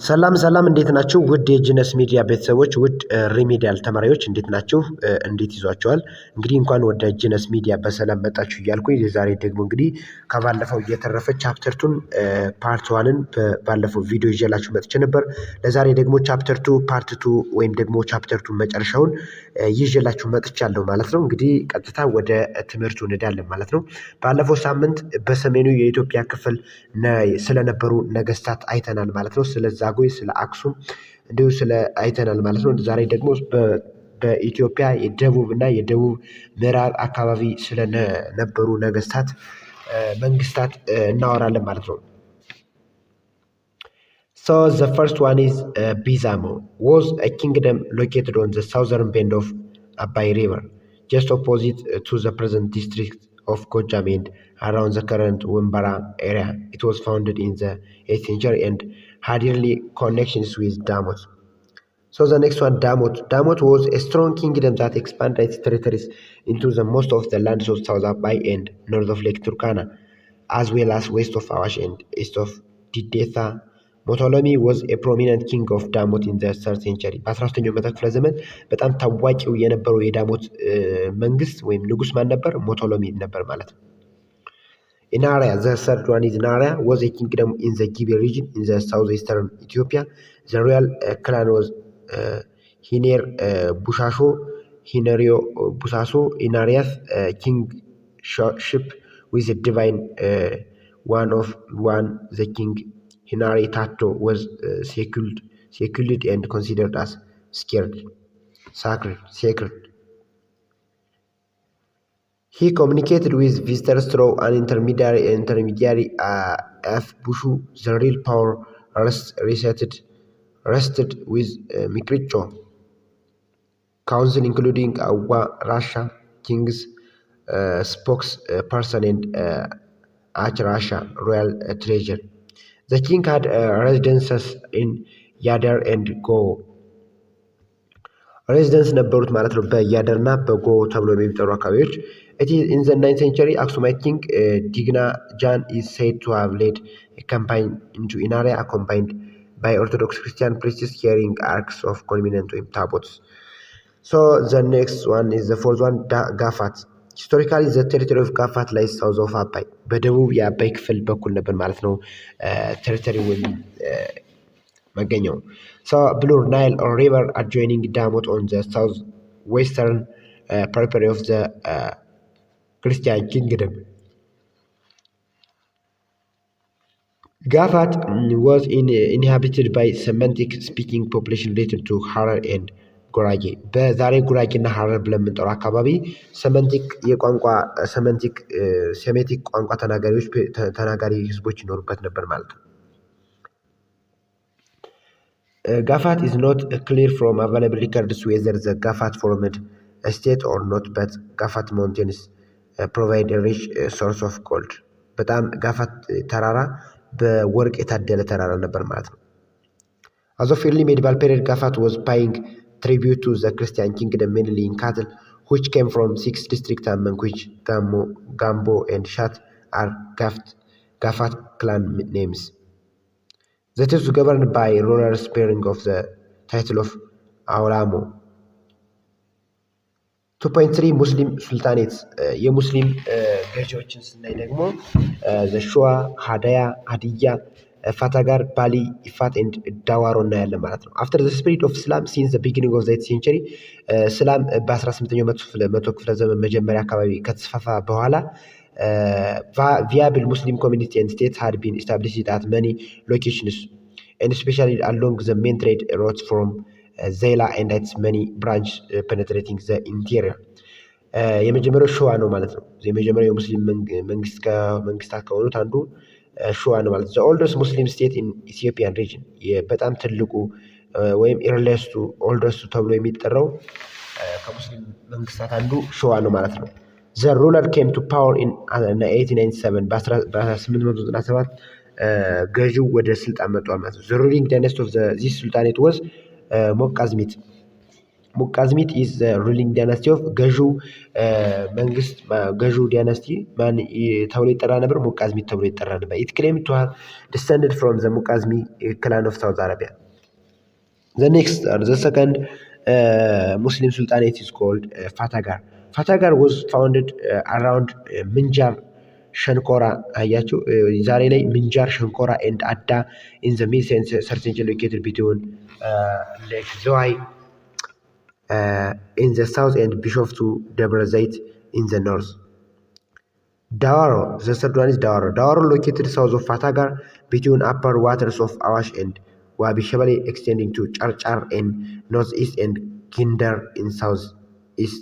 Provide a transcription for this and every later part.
ሰላም ሰላም እንዴት ናችሁ? ውድ የጂነስ ሚዲያ ቤተሰቦች፣ ውድ ሪሚዲያል ተማሪዎች እንዴት ናችሁ? እንዴት ይዟችኋል? እንግዲህ እንኳን ወደ ጂነስ ሚዲያ በሰላም መጣችሁ እያልኩኝ የዛሬ ደግሞ እንግዲህ ከባለፈው እየተረፈ ቻፕተር ቱን ፓርት ዋንን ባለፈው ቪዲዮ ይዤላችሁ መጥቼ ነበር። ለዛሬ ደግሞ ቻፕተር ቱ ፓርት ቱ ወይም ደግሞ ቻፕተር ቱ መጨረሻውን ይዤላችሁ መጥቻለሁ ማለት ነው። እንግዲህ ቀጥታ ወደ ትምህርቱ እንሄዳለን ማለት ነው። ባለፈው ሳምንት በሰሜኑ የኢትዮጵያ ክፍል ስለነበሩ ነገስታት አይተናል ማለት ነው። ስለ ዛጉዌ፣ ስለ አክሱም እንዲሁ ስለ አይተናል ማለት ነው። ዛሬ ደግሞ በኢትዮጵያ የደቡብ እና የደቡብ ምዕራብ አካባቢ ስለነበሩ ነገስታት መንግስታት እናወራለን ማለት ነው። So the first one is Bizamo was a kingdom located on the southern bend of Abai River, just opposite to the present district of Gojam and around the current Wimbara area. It was founded in the 8th century and had early connections with Damot. So the next one, Damot. Damot was a strong kingdom that expanded its territories into the most of the lands of South Abai and north of Lake Turkana, as well as west of Awash and east of Didetha. ሞቶሎሚ was a prominent king of ዳሞት in the 3rd century በ13ኛው መቶ ክፍለ ዘመን በጣም ታዋቂው የነበረው የዳሞት መንግስት ወይም ንጉስ ማን ነበር? ሞቶሎሚ ነበር ማለት ነው። Inaria, the third one is Inaria, was a kingdom in the Gibe region in the southeastern Ethiopia. The royal clan was Hiner Bushasho, Hinerio Busaso, Inaria's kingship with the divine one, the king Hinari Tato was secured and considered as sacred. He communicated with visitors through an intermediary F. Bushu. The real power rested with Mikricho Council, including Awa Rasha, King's spokesperson and Ach Rasha royal treasure. The king had residences in Yadar and Go. ሬዚደንስ ነበሩት ማለት ነው በያደርና በጎ ተብሎ የሚጠሩ አካባቢዎች። in the 9th century Aksumite king Digna Jan is said to have led a campaign into Inaria accompanied by Orthodox Christian priests carrying arks of covenant ወይም ታቦት. So the next one is the fourth one, Gafat. Historically the territory of Gafat lies south of Abai. በደቡብ የአባይ ክፍል በኩል ነበር ማለት ነው ቴሪቶሪ ወይም መገኛው። So Blue Nile or river adjoining Damot on the southwestern periphery of the Christian kingdom. Gafat was inhabited by Semitic speaking population related to Harar and ጉራጌ። በዛሬ ጉራጌ እና ሀረር ብለን የምንጠራው አካባቢ ሴሜቲክ ቋንቋ ተናጋሪ ህዝቦች ይኖሩበት ነበር ማለት ነው። Gafat is not clear from available records whether the Gafat formed a state or not, but Gafat mountains provide a rich source of gold. በጣም ጋፋት ተራራ በወርቅ የታደለ ተራራ ነበር ማለት ነው። As of early medieval period, Gafat was paying tribute to the Christian kingdom mainly in cattle, which came from 6 districts among which Gambo and Shat are Gafat clan names. That is governed by rulers bearing of the title of Aulamo. 2.3 ሙስሊም ሱልጣኔትስ የሙስሊም ገዢዎችን ስናይ ደግሞ ዘሸዋ፣ ሀዲያ፣ ፋታጋር፣ ባሊ፣ ኢፋት ኤንድ ዳዋሮ እናያለን ማለት ነው። አፍተር ዘ ስፕሪድ ኦፍ እስላም ሲንስ ዘ ቢጊኒንግ ኦፍ ዘ 8th century እስላም በ18ኛው መቶ ክፍለ ዘመን መጀመሪያ አካባቢ ከተስፋፋ በኋላ viable Muslim community and states had been established at many locations, and especially along the main trade routes from Zela and its many branches penetrating the interior. የመጀመሪያው ሸዋ ነው ማለት ነው። የመጀመሪያው የሙስሊም መንግስታት ከሆኑት አንዱ ሸዋ ነው ማለት ነው። the oldest Muslim state in Ethiopian region በጣም ትልቁ ወይም oldest ተብሎ የሚጠራው ከሙስሊም መንግስታት አንዱ ሸዋ ነው ማለት ነው። The ruler came to power in 1897 በ1897 ገዢው ወደ ስልጣን መጥቷል ማለት ነው። The ruling dynasty of this sultanate was ሞቃዝሚት ሙቃዝሚት ኢዝ ሩሊንግ ዳይናስቲ ኦፍ ገዢው መንግስት ገዢው ዳይናስቲ ማን ተብሎ ይጠራ ነበር? ሙቃዝሚት ተብሎ ይጠራ ነበር። ኢት ክሌም ቱ ሃቭ ዲሰንድድ ፍሮም ዘ ሙቃዝሚ ክላን ኦፍ ሳውዝ አረቢያ። ዘ ኔክስት ዘ ሰከንድ Muslim sultanate is called Fatagar. Fatagar was founded around ምንጃር ሸንኮራ አያችሁ ዛሬ ላይ ምንጃር ሸንኮራ and አዳ in the mid century located between Lake Zoai in the south and Bishoftu Debre Zeit in the north. Dawaro, the third one is Dawaro. Dawaro located south of Fatagar between upper waters of Awash and Wabi Shabali extending to Charchar in northeast and Kinder in southeast,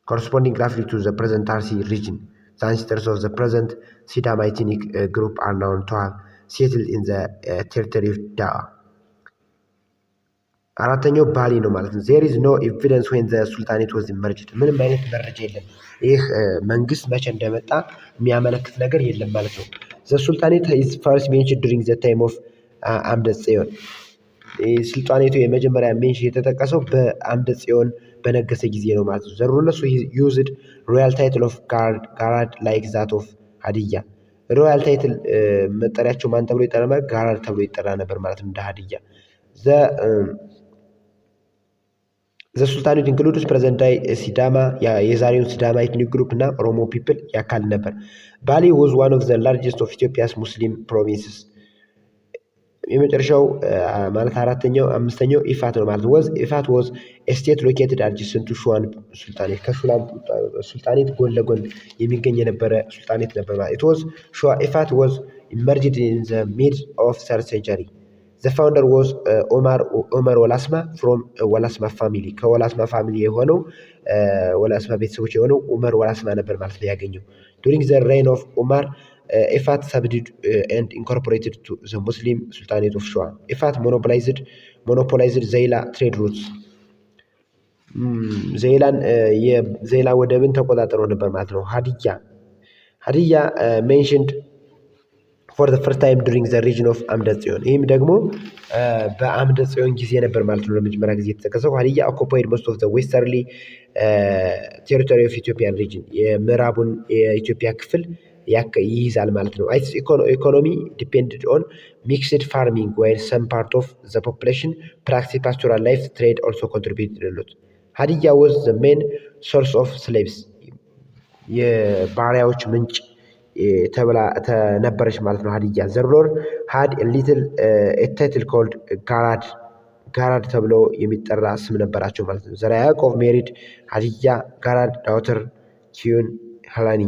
corresponding roughly to the present Tarsi region. The ancestors of the present Sidamitinic group are known to have settled in the territory of Dawa. አራተኛው ባሊ ነው ማለት ነው። there is no evidence when the sultanate was emerged ምንም አይነት መረጃ የለም። ይህ መንግስት መቼ እንደመጣ የሚያመለክት ነገር የለም ማለት ነው። the sultanate is first mentioned during the time of አምደ ጽዮን ሱልጣኔቱ የመጀመሪያ ሜንሽን የተጠቀሰው በአምደ ጽዮን በነገሰ ጊዜ ነው ማለት ነው። the rulers used royal title of ጋራድ like that of ሀዲያ ሮያል ታይትል መጠሪያቸው ማን ተብሎ ይጠራ ነበር? ጋራድ ተብሎ ይጠራ ነበር ማለት ነው እንደ ሀዲያ። the sultanate includes present day ሲዳማ የዛሬውን ሲዳማ ኤትኒክ ግሩፕ እና ኦሮሞ ፒፕል ያካል ነበር። ባሊ was one of the largest of Ethiopia's Muslim provinces የመጨረሻው ማለት አራተኛው አምስተኛው ኢፋት ነው ማለት ነው። ኢፋት was a state located adjacent to ሹዋን ሱልጣኔት ከሹዋን ሱልጣኔት ጎን ለጎን የሚገኝ የነበረ ሱልጣኔት ነበር ማለት it was ኢፋት was emerged in the mid of 3rd century. The founder was ኦመር ወላስማ from ወላስማ family ከወላስማ ፋሚሊ የሆነው ወላስማ ቤተሰቦች የሆነው ኦመር ወላስማ ነበር ማለት ነው ያገኘው። during the reign of Omar ኢፋት subdued and incorporated to the Muslim Sultanate of Shua. ኢፋት monopolized ዘይላ trade routes ዘይላ ወደብን ተቆጣጥረው ነበር ማለት ነው። ሀዲያ mentioned for the first time during the region of አምደ ጽዮን ይህም ደግሞ በአምደ ጽዮን ጊዜ ነበር ማለት ነው ለመጀመሪያ ጊዜ የተጠቀሰው። ሀዲያ occupied most of the westerly territory of Ethiopian region የምዕራቡን የኢትዮጵያ ክፍል ይይዛል ማለት ነው። its economy depended on mixed farming while some part of the population practiced pastoral life. Trade also contributed a lot. ሀዲያ was the main source of slaves የባሪያዎች ምንጭ ተብላ ተነበረች ማለት ነው ሀዲያ። the ruler had a title called ጋራድ ተብሎ የሚጠራ ስም ነበራቸው ማለት ነው። ዘርዓ ያዕቆብ married ሀዲያ ጋራድ daughter ኪዩን ሀላኒ።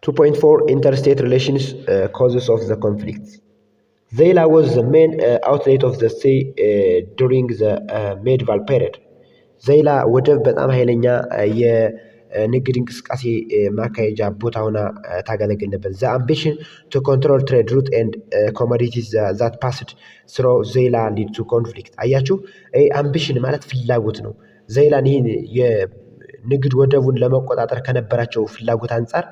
2.4 interstate relations causes of the conflict. ዘይላ was the main outlet of the sea during the medieval period. ዘይላ ወደብ በጣም ኃይለኛ የንግድ እንቅስቃሴ ማካሄጃ ቦታ ሆና ታገለግል ነበር። the ambition to control trade route and commodities that passed through ዘይላ lead to conflict. አያችሁ አምቢሽን ማለት ፍላጎት ነው። ዘይላን ይህን የንግድ ወደቡን ለመቆጣጠር ከነበራቸው ፍላጎት አንጻር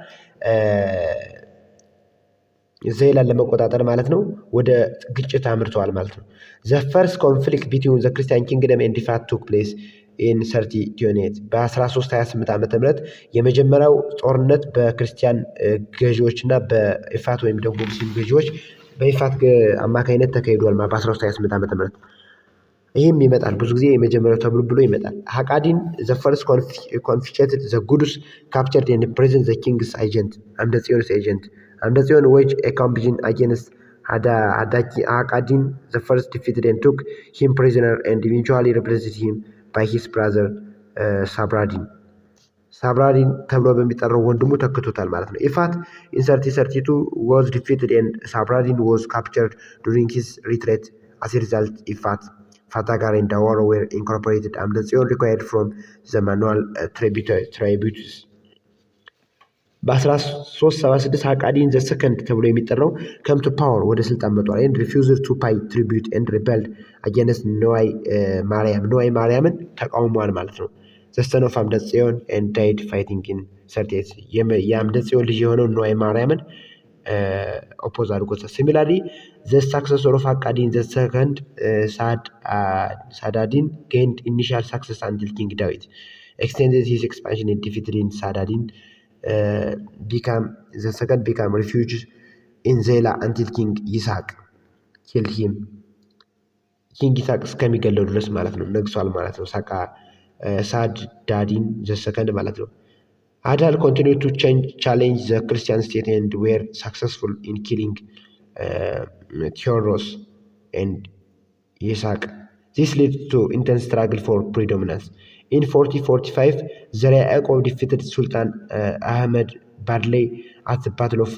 ዘይላን ለመቆጣጠር ማለት ነው ወደ ግጭት አምርተዋል ማለት ነው። the first conflict between the Christian kingdom and ኢፋት took place in 1328 በ1328 ዓመተ ምህረት የመጀመሪያው ጦርነት በክርስቲያን ገዢዎች እና በኢፋት ወይም ደግሞ ሙስሊም ገዢዎች በኢፋት አማካይነት ተካሂዷል ማለት በ1328 ዓመተ ምህረት። ይህም ይመጣል ብዙ ጊዜ የመጀመሪያው ተብሎ ብሎ ይመጣል። ሀቃዲን the first confiscated the goods captured and imprisoned the king's agent አምደ ጽዮን's agent አምደ ጽዮን waged a campaign against Hakadin the first defeated and took him prisoner and eventually replaced him by his brother ሳብራዲን ተብሎ በሚጠራው ወንድሙ ተክቶታል ማለት ነው። ኢፋት in 1332 was defeated and ሳብራዲን was captured during his retreat. as a result ኢፋት Fatagar and Dawaro were incorporated. አምደ ጽዮን required from the manual tributes. በ1376 ሀቃዲን ዘ ሰከንድ ተብሎ የሚጠራው come to power ወደ ስልጣን መጥቷል and refused to pay tribute and rebelled against ነዋይ ማርያምን ተቃውሟል ማለት ነው። the son of አምደ ጽዮን and died fighting in 38 የአምደ ጽዮን ልጅ የሆነው ነዋይ ማርያምን ኦፖዝ አድርጎታል። ሲሚላርሊ ዘ ሳክሰሰር ኦፍ አቃዲን ዘ ሰከንድ ሳዳዲን ጌንድ ኢኒሻል ሳክሰስ አንቲል ኪንግ ዳዊት extended his expansion and defeated in Saladin became the second became refuge in Zela until King Isaac killed him. ኪንግ ይስሐቅ እስከሚገለው ድረስ ማለት ነው ነግሷል ማለት ነው። ሳዳዲን ዘ ሰከንድ ማለት ነው። አዳል continued to challenge the Christian state and were successful in killing Theodorus and Isaac. This led to intense struggle for predominance. In 4045, Zariah Yaqub defeated Sultan Ahmed Badley at the Battle of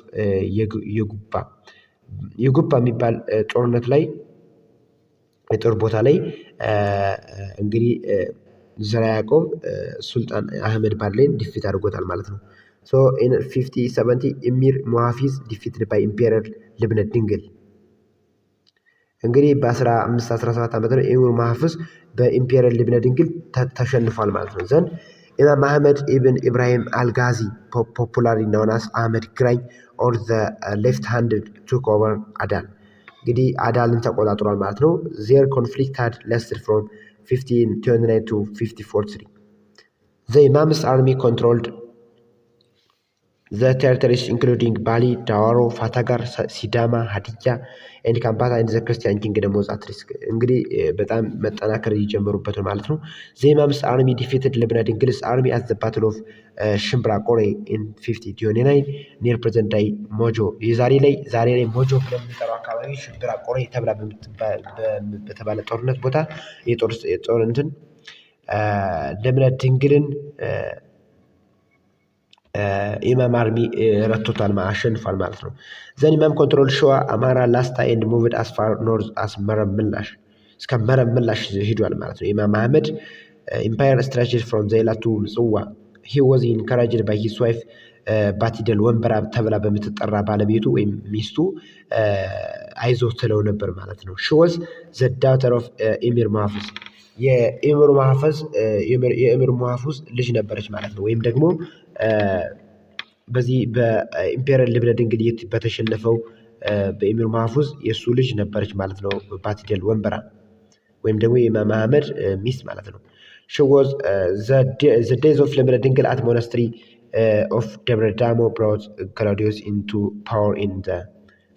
Yegupa. የጉባ የሚባል ጦርነት ላይ የጦር ቦታ ላይ እንግዲህ ዘርዓ ያዕቆብ ሱልጣን አህመድ ባድሌን ዲፊት አድርጎታል ማለት ነው። ሶ ኢን 5070 ኢሚር ሙሐፊዝ ዲፊትድ ባይ ኢምፔረር ልብነ ድንግል። እንግዲህ በ1517 ዓመት ነው ኢሚር ሙሐፊዝ በኢምፔረር ልብነ ድንግል ተሸንፏል ማለት ነው። ዘንድ ኢማም አህመድ ኢብን ኢብራሂም አልጋዚ ፖፑላሪ ናውን አስ አህመድ ግራኝ ኦር ዘ ሌፍት ሃንድድ ቱክ ኦቨር አዳል እንግዲህ አዳልን ተቆጣጥሯል ማለት ነው። ዜር ኮንፍሊክት ሃድ ላስትድ ፍሮም 1529 to 1543. The Imam's army controlled the territories including Bali, Dawaro, Fatagar, Sidama, Hadija and Kampata and the Christian kingdom was at risk. እንግዲህ በጣም መጠናከር ይጀምሩበት ማለት ነው። The Imam's army defeated Lebanon English army at the battle of Shimbra Kore in 5029 near present day Mojo. ዛሬ ላይ ሞጆ በሚጠራው አካባቢ ሽምብራ ቆሬ ተብላ በተባለ ጦርነት ቦታ የጦር እንትን ለምነ ድንግልን ኢማም አርሚ ረቶታል አሸንፏል ማለት ነው። ዘን ኢማም ኮንትሮል ሸዋ፣ አማራ፣ ላስታ ኤንድ ሙቭድ አስ ፋር ኖርዝ አስ መረብ ምላሽ እስከ መረብ ምላሽ ሂዷል ማለት ነው። ኢማም አህመድ ኢምፓየር ስትራቴጂ ፍሮም ዘይላ ቱ ምጽዋ ሂ ዋዝ ኢንካራጅድ ባይ ሂስ ዋይፍ ባቲደል ወንበራ ተብላ በምትጠራ ባለቤቱ ወይም ሚስቱ አይዞ ትለው ነበር ማለት ነው። ሺ ዋዝ ዘ ዳውተር ኦፍ ኢሚር ሙሐፊዝ የኢሚር ሙሐፊዝ ልጅ ነበረች ማለት ነው። ወይም ደግሞ በዚህ በኢምፔሪያል ልብነ ድንግል በተሸነፈው በኢሚር ሙሐፊዝ የእሱ ልጅ ነበረች ማለት ነው። ባቲደል ወንበራ ወይም ደግሞ የኢማም አህመድ ሚስት ማለት ነው። ሺ ዋዝ ዘ ዴዝ ኦፍ ልብነ ድንግል አት ሞናስትሪ of Debre Damo brought Claudius into power in the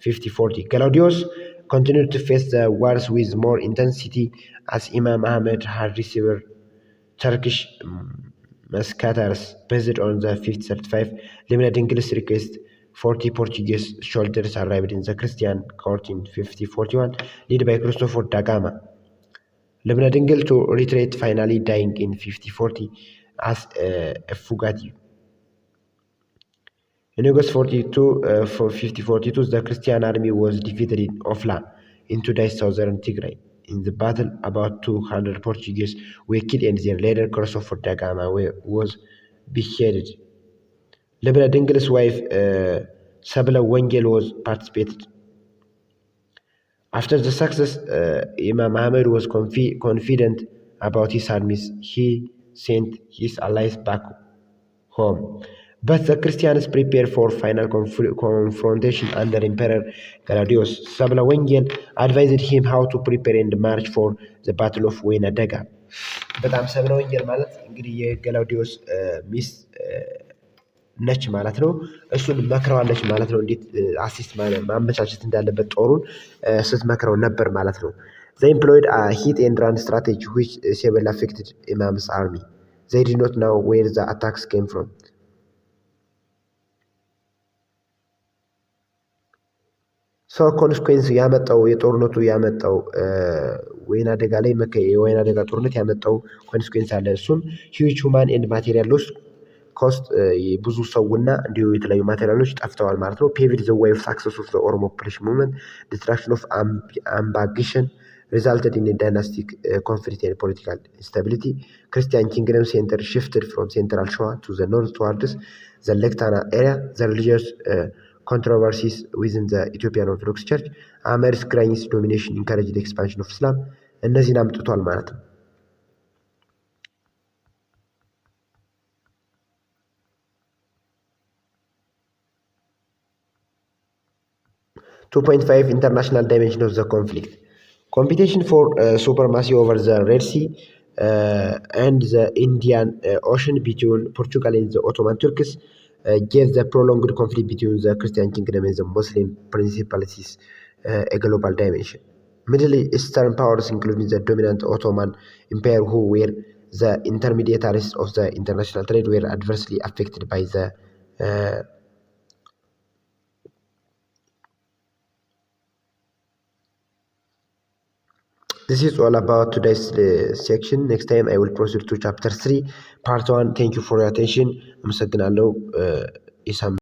5040. Claudius continued to face the wars with more intensity as Imam Ahmed had received Turkish musketeers based on the 5035. Limna Dingil's request 40 Portuguese soldiers arrived in the Christian court in 5041, led by Christopher da Gama. Limna Dingil to retreat, finally dying in 5040 as a fugitive. In August 5042, the Christian army was defeated in Ofla in today's southern Tigray. In the battle, about 200 Portuguese were killed and their leader, Christopher da Gama, was beheaded. Lebna Dingil's wife, Sabla Wengel, was participated. After the success, Imam Ahmed was confident about his armies. He sent his allies back home. But the Christians prepared for final confrontation under Emperor Claudius. Sabla Wengel advised him how to prepare and march for the Battle of Wayna Daga. በጣም ሰብለ ወንጌል ማለት እንግዲህ የገላውዲዮስ ሚስት ነች ማለት ነው። እሱን መክረዋለች ማለት ነው። እንዴት አሲስት ማመቻቸት እንዳለበት ጦሩን ስትመክረው ነበር ማለት ነው። They employed a hit and run strategy which severely affected Imam's army. They did not know where the attacks came from. ሶ ኮንስኩዌንስ ያመጣው የጦርነቱ ያመጣው ወይና አደጋ ላይ የወይና አደጋ ጦርነት ያመጣው ኮንስኩዌንስ አለ። እሱም ሂውጅ ሁማን ኤንድ ማቴሪያል ኮስት ብዙ ሰውና እንዲሁ የተለያዩ ማቴሪያሎች ጠፍተዋል ማለት ነው። ፔቪድ ዘ ዌይ ኦፍ ሳክሰስ ኦፍ ዘ ኦሮሞ ፖፑሌሽን ሙቭመንት ዲስትራክሽን ኦፍ አምባጊሽን resulted in a dynastic conflict and political instability. Christian kingdom center shifted from central Shoa to the north towards the Lake Tana area. The religious controversies within the Ethiopian Orthodox Church, Ahmed's growing domination encouraged the expansion of Islam. እነዚህን አምጥቷል ማለት ነው። 2.5 International dimension of the conflict. Competition for supremacy over the Red Sea and the Indian Ocean between Portugal and the Ottoman Turks gave the prolonged conflict between the Christian kingdom and the Muslim principalities a global dimension. Middle Eastern powers, including the dominant Ottoman Empire, who were the intermediaries of the international trade, were adversely affected by the This is all about today's section. Next time I will proceed to chapter 3, part 1. Thank you for your attention. አመሰግናለሁ።